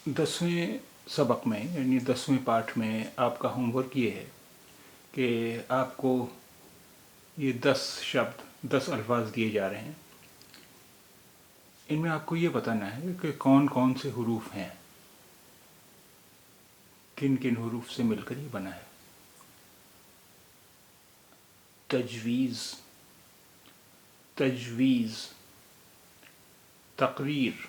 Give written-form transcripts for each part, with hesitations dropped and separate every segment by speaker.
Speaker 1: 10वें सबक में यानी 10वें पाठ में आपका होमवर्क ये है कि आपको ये 10 शब्द 10 अल्फाज दिए जा रहे हैं। इनमें आपको ये बताना है कि कौन कौन से हुरूफ हैं, किन किन हुरूफ से मिलकर ये बना है। तजवीज़, तजवीज़, तकरीर,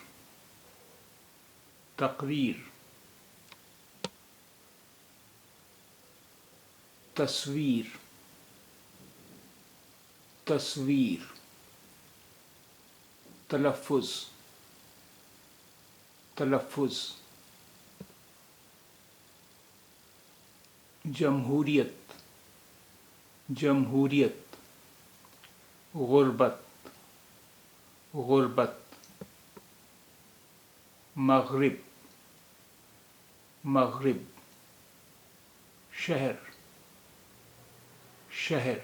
Speaker 1: तकरीर, तस्वीर, तस्वीर, तलफ़ुज़, तलफ़ुज़, जमहूरियत, जमहूरियत, गुरबत, गुरबत, मग़रिब, मग़रिब, शहर, शहर,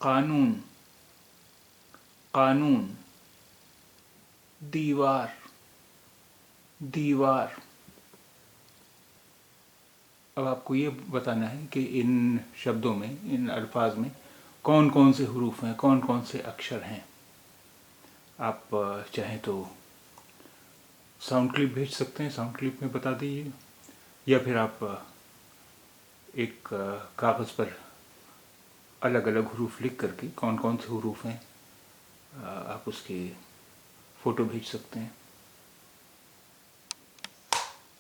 Speaker 1: क़ानून, क़ानून, दीवार, दीवार। अब आपको ये बताना है कि इन शब्दों में, इन अल्फाज में कौन कौन से हुरूफ हैं, कौन कौन से अक्षर हैं। आप चाहें तो साउंड क्लिप भेज सकते हैं, साउंड क्लिप में बता दीजिए, या फिर आप एक कागज़ पर अलग अलग हुरूफ लिख करके कौन कौन से हुरूफ हैं आप उसके फ़ोटो भेज सकते हैं।